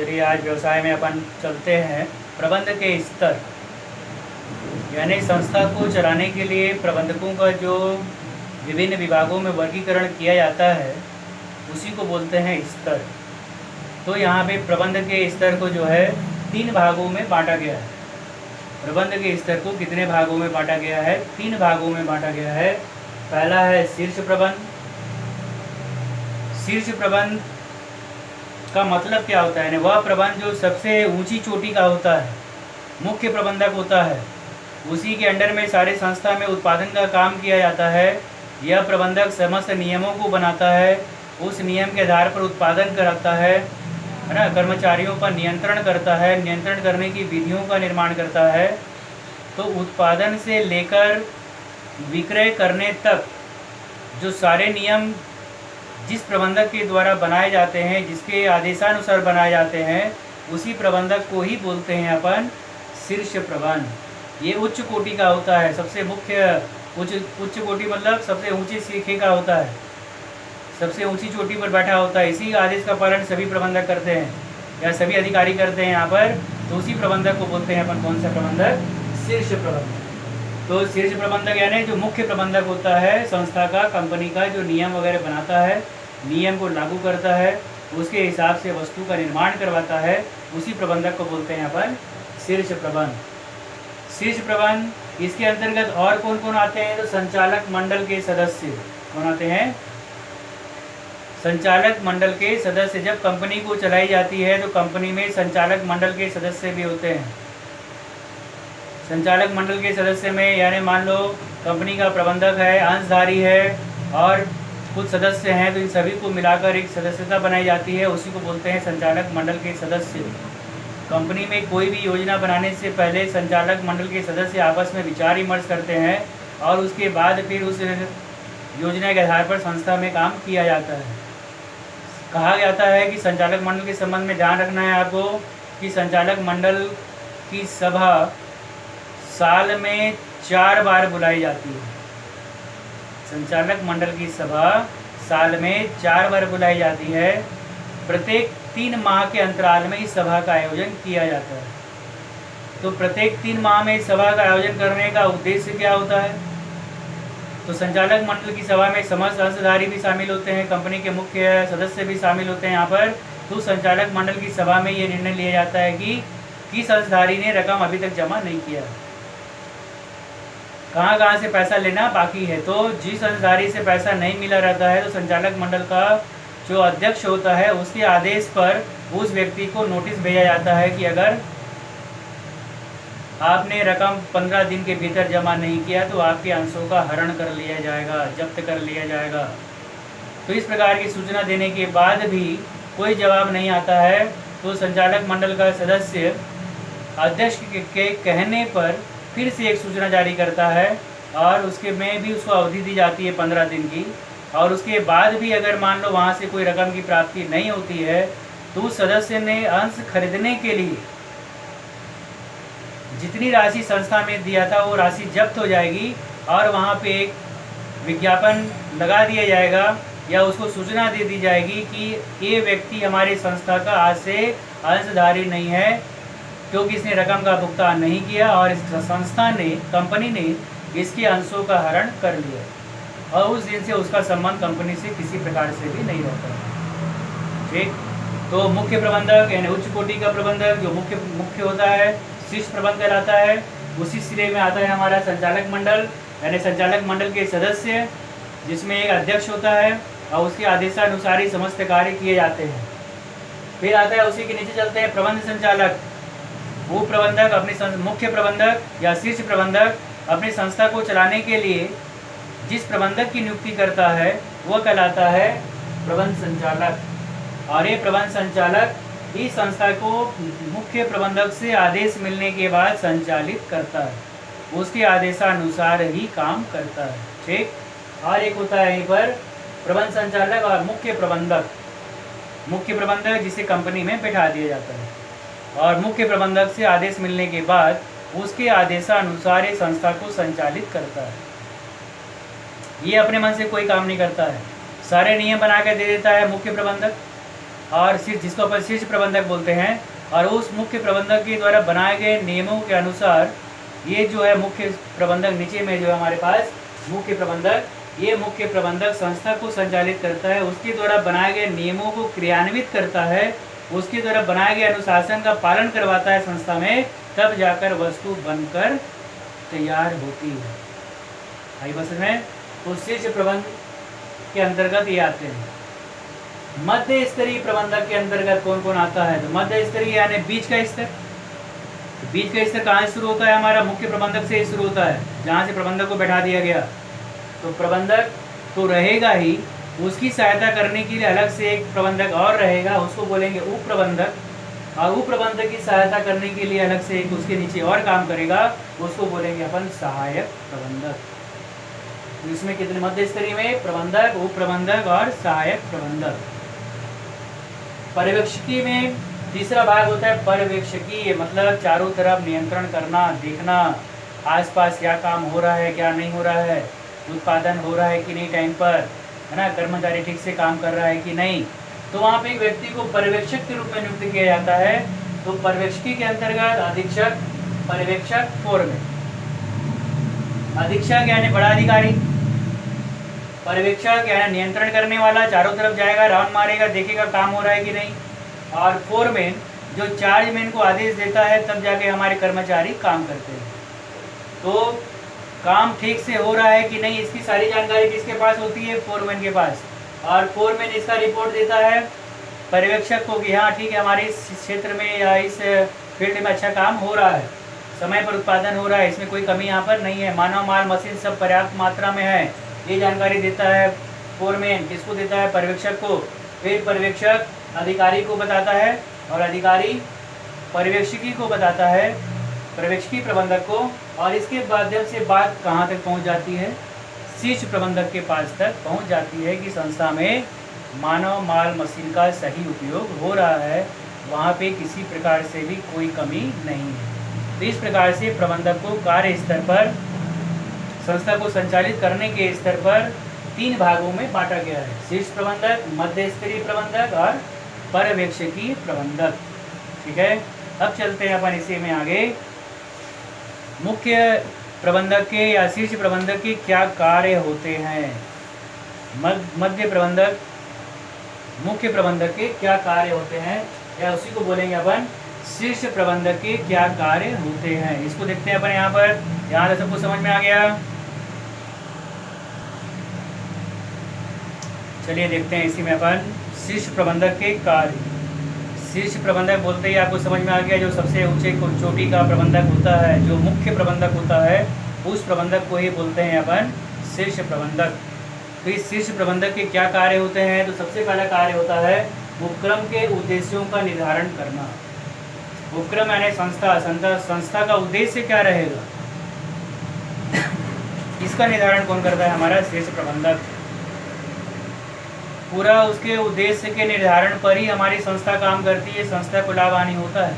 चलिए आज व्यवसाय में अपन चलते हैं प्रबंध के स्तर, यानी संस्था को चलाने के लिए प्रबंधकों का जो विभिन्न विभागों में वर्गीकरण किया जाता है उसी को बोलते हैं स्तर। तो यहाँ पे प्रबंध के स्तर को जो है 3 भागों में बांटा गया है। प्रबंध के स्तर को कितने भागों में बांटा गया है? 3 भागों में बांटा गया है। पहला है शीर्ष प्रबंध। शीर्ष प्रबंध का मतलब क्या होता है? वह प्रबंध जो सबसे ऊंची चोटी का होता है, मुख्य प्रबंधक होता है, उसी के अंडर में सारे संस्था में उत्पादन का काम किया जाता है। यह प्रबंधक समस्त नियमों को बनाता है, उस नियम के आधार पर उत्पादन कराता है ना, कर्मचारियों पर नियंत्रण करता है, नियंत्रण करने की विधियों का निर्माण करता है। तो उत्पादन से लेकर विक्रय करने तक जो सारे नियम जिस प्रबंधक के द्वारा बनाए जाते हैं, जिसके आदेशानुसार बनाए जाते हैं, उसी प्रबंधक को ही बोलते हैं अपन शीर्ष प्रबंध। ये उच्च कोटि का होता है, सबसे मुख्य उच्च कोटि मतलब सबसे ऊंची सीखे का होता है, सबसे ऊंची चोटी पर बैठा होता है। इसी आदेश का पालन सभी प्रबंधक करते हैं या सभी अधिकारी करते हैं यहाँ पर। तो उसी प्रबंधक को बोलते हैं अपन कौन सा प्रबंधक? शीर्ष प्रबंधक। तो शीर्ष प्रबंधक यानी जो मुख्य प्रबंधक होता है संस्था का, कंपनी का, जो नियम वगैरह बनाता है, नियम को लागू करता है, उसके हिसाब से वस्तु का निर्माण करवाता है, उसी प्रबंधक को बोलते हैं अपन शीर्ष प्रबंध। शीर्ष प्रबंध इसके अंतर्गत और कौन कौन आते हैं? तो संचालक मंडल के सदस्य कौन आते हैं? संचालक मंडल के सदस्य। जब कंपनी को चलाई जाती है तो कंपनी में संचालक मंडल के सदस्य भी होते हैं। संचालक मंडल के सदस्य में यानी मान लो कंपनी का प्रबंधक है, अंशधारी है और कुछ सदस्य हैं, तो इन सभी को मिलाकर एक सदस्यता बनाई जाती है, उसी को बोलते हैं संचालक मंडल के सदस्य। कंपनी में कोई भी योजना बनाने से पहले संचालक मंडल के सदस्य आपस में विचार विमर्श करते हैं और उसके बाद फिर उस योजना के आधार पर संस्था में काम किया जाता है। कहा जाता है कि संचालक मंडल के संबंध में ध्यान रखना है आपको कि संचालक मंडल की सभा साल में 4 बार बुलाई जाती है। संचालक मंडल की सभा साल में 4 बार बुलाई जाती है। प्रत्येक 3 माह के अंतराल में इस सभा का आयोजन किया जाता है। तो प्रत्येक 3 माह में इस सभा का आयोजन करने का उद्देश्य क्या होता है? तो संचालक मंडल की सभा में समस्त अंशधारी भी शामिल होते हैं, कंपनी के मुख्य सदस्य भी शामिल होते हैं यहाँ पर। तो संचालक मंडल की सभा में ये निर्णय लिया जाता है कि किस अंशधारी ने रकम अभी तक जमा नहीं किया, कहाँ से पैसा लेना बाकी है। तो जिस अंशधारी से पैसा नहीं मिला रहता है तो संचालक मंडल का जो अध्यक्ष होता है उसके आदेश पर उस व्यक्ति को नोटिस भेजा जाता है कि अगर आपने रकम 15 दिन के भीतर जमा नहीं किया तो आपके अंशों का हरण कर लिया जाएगा, जब्त कर लिया जाएगा। तो इस प्रकार की सूचना देने के बाद भी कोई जवाब नहीं आता है तो संचालक मंडल का सदस्य अध्यक्ष के कहने पर फिर से एक सूचना जारी करता है और उसके में भी उसको अवधि दी जाती है 15 दिन की। और उसके बाद भी अगर मान लो वहाँ से कोई रकम की प्राप्ति नहीं होती है तो उस सदस्य ने अंश खरीदने के लिए जितनी राशि संस्था में दिया था वो राशि जब्त हो जाएगी और वहाँ पे एक विज्ञापन लगा दिया जाएगा या उसको सूचना दे दी जाएगी कि ये व्यक्ति हमारी संस्था का आज से अंशधारी नहीं है क्योंकि इसने रकम का भुगतान नहीं किया और इस संस्था ने, कंपनी ने इसके अंशों का हरण कर लिया और उस दिन से उसका संबंध कंपनी से किसी प्रकार से भी नहीं रहता। ठीक। तो मुख्य प्रबंधक यानी उच्च कोटि का प्रबंधक जो मुख्य होता है, शीर्ष प्रबंध कहलाता है। उसी सिरे में आता है हमारा संचालक मंडल यानी संचालक मंडल के सदस्य, जिसमें एक अध्यक्ष होता है और उसके आदेशानुसार ही समस्त कार्य किए जाते हैं। फिर आता है उसी के नीचे चलते हैं प्रबंध संचालक। वो प्रबंधक अपनी मुख्य प्रबंधक या शीर्ष प्रबंधक अपनी संस्था को चलाने के लिए जिस प्रबंधक की नियुक्ति करता है वह कहलाता है प्रबंध संचालक। और ये प्रबंध संचालक इस संस्था को मुख्य प्रबंधक से आदेश मिलने के बाद संचालित करता है, उसके आदेशानुसार ही काम करता है। ठीक। और एक होता है यहीं पर प्रबंध संचालक और मुख्य प्रबंधक। मुख्य प्रबंधक जिसे कंपनी में बैठा दिया जाता है और मुख्य प्रबंधक से आदेश मिलने के बाद उसके आदेशानुसार ये संस्था को संचालित करता है। ये अपने मन से कोई काम नहीं करता है, सारे नियम बना के दे देता है मुख्य प्रबंधक और जिसको अपन शीर्ष प्रबंधक बोलते हैं, और उस मुख्य प्रबंधक के द्वारा बनाए गए नियमों के अनुसार ये जो है मुख्य प्रबंधक, नीचे में जो है हमारे पास मुख्य प्रबंधक, ये मुख्य प्रबंधक संस्था को संचालित करता है, उसके द्वारा बनाए गए नियमों को क्रियान्वित करता है, उसके द्वारा बनाए गए अनुशासन का पालन करवाता है संस्था में, तब जाकर वस्तु बनकर तैयार होती है। आई बस में तो शीर्ष प्रबंध के अंतर्गत ये आते हैं। मध्य स्तरीय प्रबंधक के अंतर्गत कौन कौन आता है? तो मध्य स्तरीय यानी बीच का स्तर। बीच का स्तर कहाँ से शुरू होता है? हमारा मुख्य प्रबंधक से ही शुरू होता है, जहाँ से प्रबंधक को बैठा दिया गया। तो प्रबंधक तो रहेगा ही, उसकी सहायता करने के लिए अलग से एक प्रबंधक और रहेगा, उसको बोलेंगे उप प्रबंधक। और उप प्रबंधक की सहायता करने के लिए अलग से एक उसके नीचे और काम करेगा, उसको बोलेंगे अपन सहायक प्रबंधक। तो इसमें कितने मध्य स्तरीय में? प्रबंधक, उप प्रबंधक और सहायक प्रबंधक। पर्यवेक्षकीय में तीसरा भाग होता है पर्यवेक्षकीय, मतलब चारों तरफ नियंत्रण करना, देखना आसपास क्या काम हो रहा है, क्या नहीं हो रहा है, उत्पादन हो रहा है कि नहीं टाइम पर, है ना, कर्मचारी ठीक से काम कर रहा है कि नहीं। तो वहाँ पे एक व्यक्ति को पर्यवेक्षक के रूप में नियुक्त किया जाता है। तो पर्यवेक्षकी के अंतर्गत अधीक्षक, पर्यवेक्षक, फोरमैन। अधीक्षक यानी बड़ा अधिकारी, पर्यवेक्षक यानी नियंत्रण करने वाला, चारों तरफ जाएगा, राउंड मारेगा, देखेगा काम हो रहा है कि नहीं, और फोरमैन जो चार्जमैन को आदेश देता है, तब जाके हमारे कर्मचारी काम करते हैं। तो काम ठीक से हो रहा है कि नहीं, इसकी सारी जानकारी किसके पास होती है? फोरमैन के पास। और फोरमैन इसका रिपोर्ट देता है पर्यवेक्षक को कि हाँ ठीक है, हमारे इस क्षेत्र में या इस फील्ड में अच्छा काम हो रहा है, समय पर उत्पादन हो रहा है, इसमें कोई कमी यहाँ पर नहीं है, मानव माल मशीन सब पर्याप्त मात्रा में है। ये जानकारी देता है फोरमैन। किसको देता है? पर्यवेक्षक को। फिर पर्यवेक्षक अधिकारी को बताता है, और अधिकारी पर्यवेक्षकी को बताता है, पर्यवेक्षकी प्रबंधक को। और इसके माध्यम से बात कहाँ तक पहुँच जाती है? शीर्ष प्रबंधक के पास तक पहुँच जाती है कि संस्था में मानव माल मशीन का सही उपयोग हो रहा है, वहाँ पे किसी प्रकार से भी कोई कमी नहीं है। तो इस प्रकार से प्रबंधक को कार्य स्तर पर, संस्था को संचालित करने के स्तर पर 3 भागों में बांटा गया है: शीर्ष प्रबंधक, मध्य स्तरीय प्रबंधक और पर्यवेक्षकीय प्रबंधक। ठीक है, अब चलते हैं अपन इसी में आगे। मुख्य प्रबंधक के या शीर्ष प्रबंधक के क्या कार्य होते हैं? मध्य प्रबंधक, मुख्य प्रबंधक के क्या कार्य होते हैं, या उसी को बोलेंगे अपन शीर्ष प्रबंधक के क्या कार्य होते हैं। इसको देखते हैं अपन यहाँ पर। यहाँ से सबको समझ में आ गया? चलिए देखते हैं इसी में अपन शीर्ष प्रबंधक के कार्य। शीर्ष प्रबंधक बोलते ही आपको समझ में आ गया, जो सबसे ऊंचे चोटी का प्रबंधक होता है, जो मुख्य प्रबंधक होता है, उस प्रबंधक को ही बोलते हैं अपन शीर्ष प्रबंधक। तो इस शीर्ष प्रबंधक के क्या कार्य होते हैं? तो सबसे पहला कार्य होता है उपक्रम के उद्देश्यों का निर्धारण करना। उपक्रम यानी संस्था का उद्देश्य क्या रहेगा, इसका निर्धारण कौन करता है? हमारा शीर्ष प्रबंधक। पूरा उसके उद्देश्य के निर्धारण पर ही हमारी संस्था काम करती है, संस्था को लाभ हानि होता है।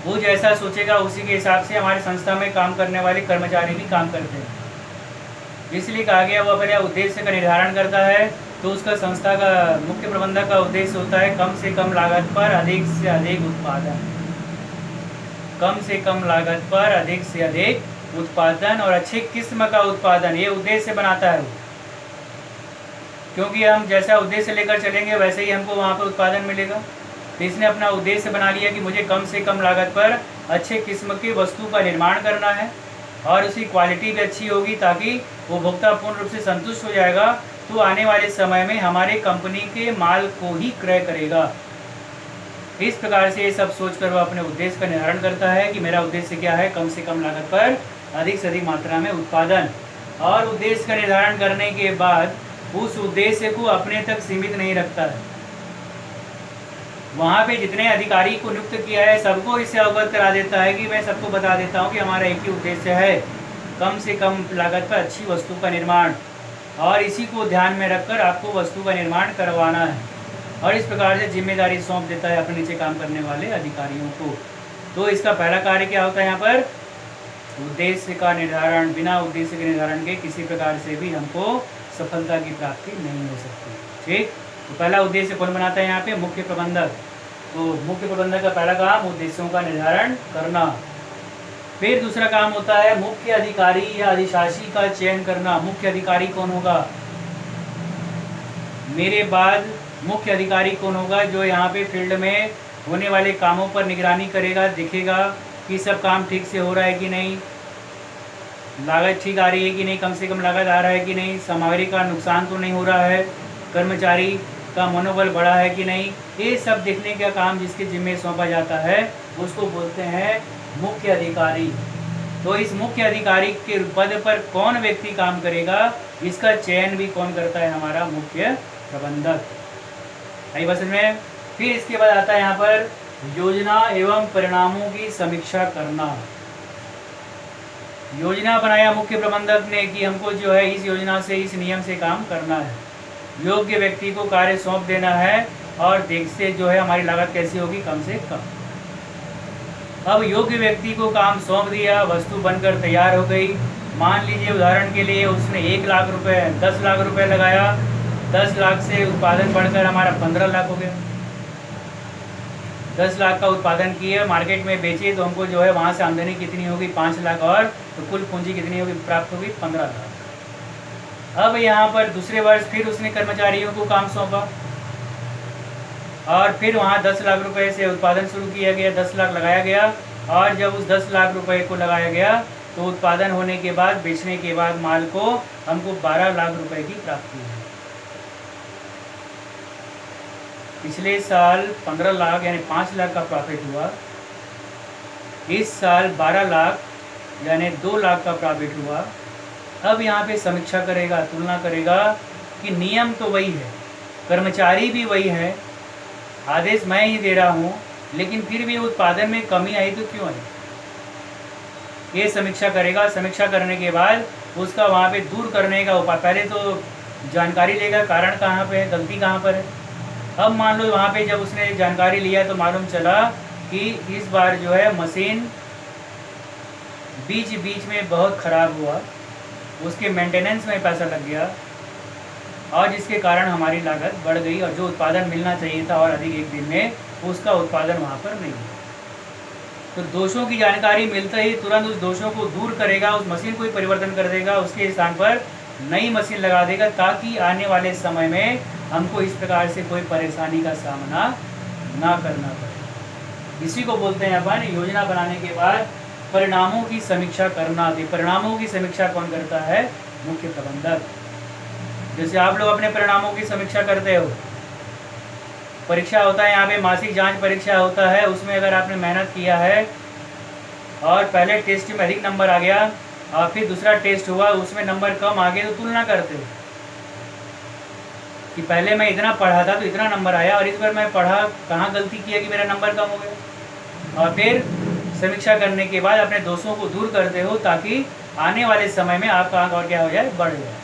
वो जैसा सोचेगा उसी के हिसाब से हमारी संस्था में काम करने वाले कर्मचारी भी काम करते हैं। इसलिए कहा गया वो पहले उद्देश्य का निर्धारण करता है। तो उसका संस्था का मुख्य प्रबंधक का उद्देश्य होता है कम से कम लागत पर अधिक से अधिक उत्पादन, कम से कम लागत पर अधिक से अधिक उत्पादन और अच्छी किस्म का उत्पादन, ये उद्देश्य बनाता है वो। क्योंकि हम जैसा उद्देश्य लेकर चलेंगे वैसे ही हमको वहाँ पर उत्पादन मिलेगा। तो इसने अपना उद्देश्य बना लिया कि मुझे कम से कम लागत पर अच्छे किस्म की वस्तु का निर्माण करना है और उसकी क्वालिटी भी अच्छी होगी, ताकि उपभोक्ता पूर्ण रूप से संतुष्ट हो जाएगा, तो आने वाले समय में हमारे कंपनी के माल को ही क्रय करेगा। इस प्रकार से ये सब सोचकर वह अपने उद्देश्य का निर्धारण करता है कि मेरा उद्देश्य क्या है, कम से कम लागत पर अधिक से अधिक मात्रा में उत्पादन। और उद्देश्य का निर्धारण करने के बाद उस उद्देश्य को अपने तक सीमित नहीं रखता है, वहाँ पे जितने अधिकारी को नियुक्त किया है सबको इससे अवगत करा देता है कि मैं सबको बता देता हूँ कि हमारा एक ही उद्देश्य है, कम से कम लागत पर अच्छी वस्तु का निर्माण, और इसी को ध्यान में रखकर आपको वस्तु का निर्माण करवाना है। और इस प्रकार से जिम्मेदारी सौंप देता है अपने नीचे काम करने वाले अधिकारियों को। तो इसका पहला कार्य क्या होता है यहाँ पर? उद्देश्य का निर्धारण। बिना उद्देश्य के निर्धारण के किसी प्रकार से भी हमको सफलता की प्राप्ति नहीं हो सकती। ठीक, तो पहला उद्देश्य कौन बनाता है यहाँ पे? मुख्य प्रबंधक। तो मुख्य प्रबंधक का पहला काम उद्देश्यों का निर्धारण करना। फिर दूसरा काम होता है मुख्य अधिकारी या अधिशासी का चयन करना। मुख्य अधिकारी कौन होगा? मेरे बाद मुख्य अधिकारी कौन होगा? जो यहाँ पे फील्ड में होने वाले कामों पर निगरानी करेगा, देखेगा कि सब काम ठीक से हो रहा है कि नहीं, लागत ठीक आ रही है कि नहीं, कम से कम लागत आ रहा है कि नहीं, सामग्री का नुकसान तो नहीं हो रहा है, कर्मचारी का मनोबल बढ़ा है कि नहीं। ये सब देखने का काम जिसके जिम्मे सौंपा जाता है उसको बोलते हैं मुख्य अधिकारी। तो इस मुख्य अधिकारी के पद पर कौन व्यक्ति काम करेगा, इसका चयन भी कौन करता है? हमारा मुख्य प्रबंधक। आई बस में। फिर इसके बाद आता है यहाँ पर योजना एवं परिणामों की समीक्षा करना। योजना बनाया मुख्य प्रबंधक ने कि हमको जो है इस योजना से, इस नियम से काम करना है, योग्य व्यक्ति को कार्य सौंप देना है और देखते जो है हमारी लागत कैसी होगी, कम से कम। अब योग्य व्यक्ति को काम सौंप दिया, वस्तु बनकर तैयार हो गई। मान लीजिए उदाहरण के लिए उसने 1 लाख रुपए 10 लाख रुपए लगाया, 10 लाख से उत्पादन बढ़कर हमारा 15 लाख हो गया। 10 लाख का उत्पादन किए, मार्केट में बेचे, तो हमको जो है वहाँ से आमदनी कितनी होगी? 5 लाख, और तो कुल पूंजी कितनी होगी? प्राप्त होगी 15 लाख। अब यहाँ पर दूसरे वर्ष फिर उसने कर्मचारियों को काम सौंपा और फिर वहाँ 10 लाख रुपए से उत्पादन शुरू किया गया, 10 लाख लगाया गया, और जब उस 10 लाख रुपए को लगाया गया तो उत्पादन होने के बाद, बेचने के बाद माल को हमको 12 लाख रुपए की प्राप्ति हुई। पिछले साल 15 लाख यानी 5 लाख का प्रॉफिट हुआ, इस साल 12 लाख यानी 2 लाख का प्रॉफिट हुआ। अब यहाँ पे समीक्षा करेगा, तुलना करेगा कि नियम तो वही है, कर्मचारी भी वही है, आदेश मैं ही दे रहा हूँ, लेकिन फिर भी उत्पादन में कमी आई तो क्यों आई? ये समीक्षा करेगा। समीक्षा करने के बाद उसका वहाँ पे दूर करने का उपाय, पहले तो जानकारी लेगा कारण कहाँ पे है, गलती कहाँ पर है। अब मान लो वहाँ पे जब उसने जानकारी लिया तो मालूम चला कि इस बार जो है मशीन बीच बीच में बहुत ख़राब हुआ, उसके मेंटेनेंस में पैसा लग गया और जिसके कारण हमारी लागत बढ़ गई और जो उत्पादन मिलना चाहिए था और अधिक एक दिन में, उसका उत्पादन वहाँ पर नहीं हुआ। तो दोषों की जानकारी मिलते ही तुरंत उस दोषों को दूर करेगा, उस मशीन को ही परिवर्तन कर देगा, उसके स्थान पर नई मशीन लगा देगा, ताकि आने वाले समय में हमको इस प्रकार से कोई परेशानी का सामना ना करना पड़े। इसी को बोलते हैं अपन योजना बनाने के बाद परिणामों की समीक्षा करना। परिणामों की समीक्षा कौन करता है? मुख्य प्रबंधक। जैसे आप लोग अपने परिणामों की समीक्षा करते हो, परीक्षा होता है यहाँ पे, मासिक जांच परीक्षा होता है, उसमें अगर आपने मेहनत किया है और पहले टेस्ट में अधिक नंबर आ गया और फिर दूसरा टेस्ट हुआ उसमें नंबर कम आ गए, तो तुलना करते हो कि पहले मैं इतना पढ़ा था तो इतना नंबर आया और इस बार मैं पढ़ा कहाँ गलती किया कि मेरा नंबर कम हो गया। और फिर समीक्षा करने के बाद अपने दोषों को दूर करते हो ताकि आने वाले समय में आपका आंक और क्या हो जाए? बढ़ जाए।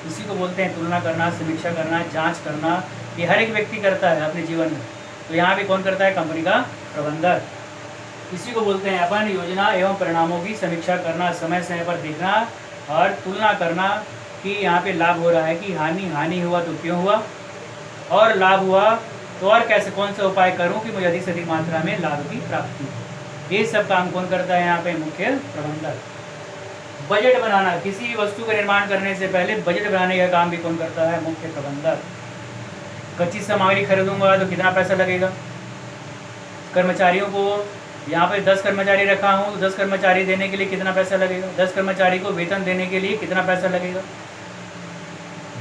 इसी को बोलते हैं तुलना करना, समीक्षा करना, जांच करना। ये हर एक व्यक्ति करता है अपने जीवन में, तो यहाँ भी कौन करता है? कंपनी का प्रबंधक। इसी को बोलते हैं अपन योजना एवं परिणामों की समीक्षा करना, समय समय पर देखना और तुलना करना कि यहाँ पे लाभ हो रहा है कि हानि हुआ तो क्यों हुआ, और लाभ हुआ तो और कैसे, कौन सा उपाय करूँ कि मुझे अधिक से अधिक मात्रा में लाभ की प्राप्ति हो। ये सब काम कौन करता है? यहाँ पे मुख्य प्रबंधक। बजट बनाना, किसी भी वस्तु का निर्माण करने से पहले बजट बनाने का काम भी कौन करता है? मुख्य प्रबंधक। कच्ची सामग्री खरीदूंगा तो कितना पैसा लगेगा, कर्मचारियों को यहाँ पे 10 कर्मचारी रखा हूँ तो 10 कर्मचारी देने के लिए कितना पैसा लगेगा, 10 कर्मचारी को वेतन देने के लिए कितना पैसा लगेगा,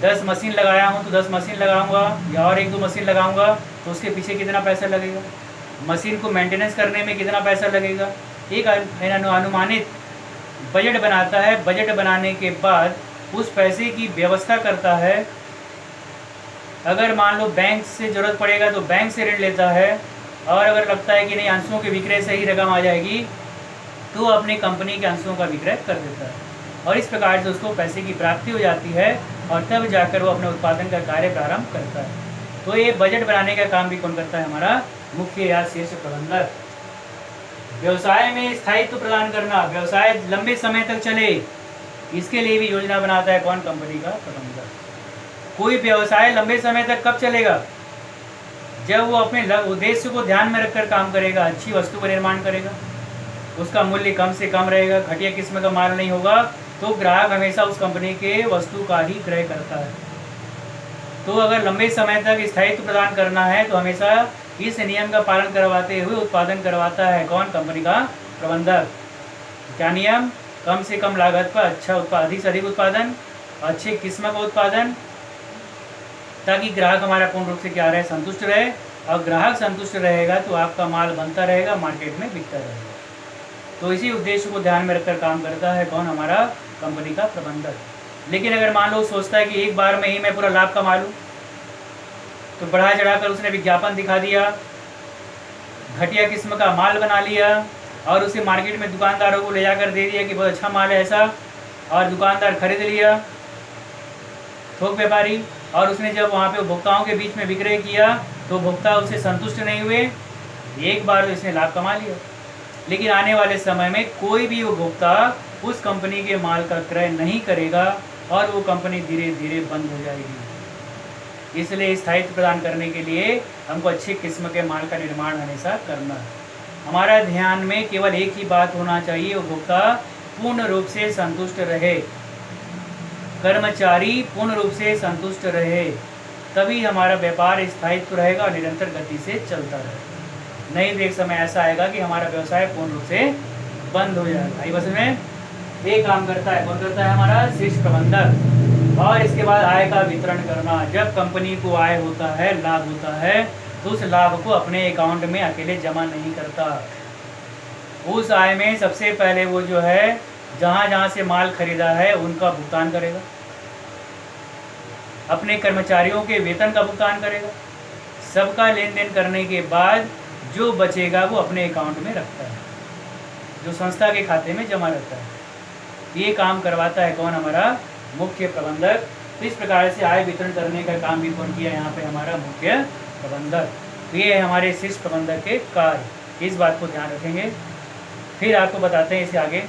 10 मशीन लगाया हूँ तो 10 मशीन लगाऊंगा या और 1-2 मशीन लगाऊंगा तो उसके पीछे कितना पैसा लगेगा, मशीन को मेंटेनेंस करने में कितना पैसा लगेगा। एक अनुमानित बजट बनाता है। बजट बनाने के बाद उस पैसे की व्यवस्था करता है। अगर मान लो बैंक से ज़रूरत पड़ेगा तो बैंक से ऋण लेता है, और अगर लगता है कि नहीं अंशों के विक्रय से ही रकम आ जाएगी तो अपनी कंपनी के अंशों का विक्रय कर देता है, और इस प्रकार से उसको पैसे की प्राप्ति हो जाती है और तब जाकर वो अपने उत्पादन का कार्य प्रारंभ करता है। तो ये बजट बनाने का काम भी कौन करता है? हमारा मुख्य या शीर्ष प्रबंधक। व्यवसाय में स्थायित्व प्रदान करना, व्यवसाय लंबे समय तक चले, इसके लिए भी योजना बनाता है कौन? कंपनी का प्रबंधक। कोई व्यवसाय लंबे समय तक कब चलेगा? जब वो अपने उद्देश्य को ध्यान में रखकर काम करेगा, अच्छी वस्तु का निर्माण करेगा, उसका मूल्य कम से कम रहेगा, घटिया किस्म का माल नहीं होगा, तो ग्राहक हमेशा उस कंपनी के वस्तु का ही क्रय करता है। तो अगर लंबे समय तक स्थायित्व प्रदान करना है तो हमेशा इस नियम का पालन करवाते हुए उत्पादन करवाता है। कौन? कंपनी का प्रबंधक। क्या नियम? कम से कम लागत पर अच्छा अधिक से अधिक उत्पादन, अच्छी किस्म का उत्पादन, ताकि ग्राहक हमारा पूर्ण रूप से क्या रहे? संतुष्ट रहे। और ग्राहक संतुष्ट रहेगा तो आपका माल बनता रहेगा, मार्केट में बिकता रहेगा। तो इसी उद्देश्य को ध्यान में रखकर काम करता है कौन? हमारा कंपनी का प्रबंधक। लेकिन अगर मान लो सोचता है कि एक बार में ही मैं पूरा लाभ कमा लूँ, तो बढ़ा चढ़ाकर उसने विज्ञापन दिखा दिया, घटिया किस्म का माल बना लिया और उसे मार्केट में दुकानदारों को ले जाकर दे दिया कि बहुत अच्छा माल है ऐसा, और दुकानदार खरीद लिया, थोक व्यापारी, और उसने जब वहाँ पे उपभोक्ताओं के बीच में विक्रय किया तो उपभोक्ता उससे संतुष्ट नहीं हुए। एक बार तो इसने लाभ कमा लिया, लेकिन आने वाले समय में कोई भी उपभोक्ता उस कंपनी के माल का क्रय नहीं करेगा और वो कंपनी धीरे धीरे बंद हो जाएगी। इसलिए स्थायित्व प्रदान करने के लिए हमको अच्छी किस्म के माल का निर्माण हमेशा करना है। हमारा ध्यान में केवल एक ही बात होना चाहिए, उपभोक्ता पूर्ण रूप से संतुष्ट रहे, कर्मचारी पूर्ण रूप से संतुष्ट रहे, तभी हमारा व्यापार स्थायित्व रहेगा और निरंतर गति से चलता रहेगा। नहीं तो एक समय ऐसा आएगा कि हमारा व्यवसाय पूर्ण रूप से बंद हो जाएगा। आई बस में ये काम करता है, कौन करता है? हमारा शीर्ष प्रबंधक। और इसके बाद आय का वितरण करना। जब कंपनी को आय होता है, लाभ होता है, तो उस लाभ को अपने अकाउंट में अकेले जमा नहीं करता। उस आय में सबसे पहले वो जो है जहाँ जहाँ से माल खरीदा है उनका भुगतान करेगा, अपने कर्मचारियों के वेतन का भुगतान करेगा, सबका लेन देन करने के बाद जो बचेगा वो अपने अकाउंट में रखता है, जो संस्था के खाते में जमा रहता है। ये काम करवाता है कौन? हमारा मुख्य प्रबंधक। तो इस प्रकार से आय वितरण करने का काम भी कौन किया? यहाँ पे हमारा मुख्य प्रबंधक। तो ये है हमारे शीर्ष प्रबंधक के कार्य, इस बात को ध्यान रखेंगे। फिर आपको बताते हैं इसे आगे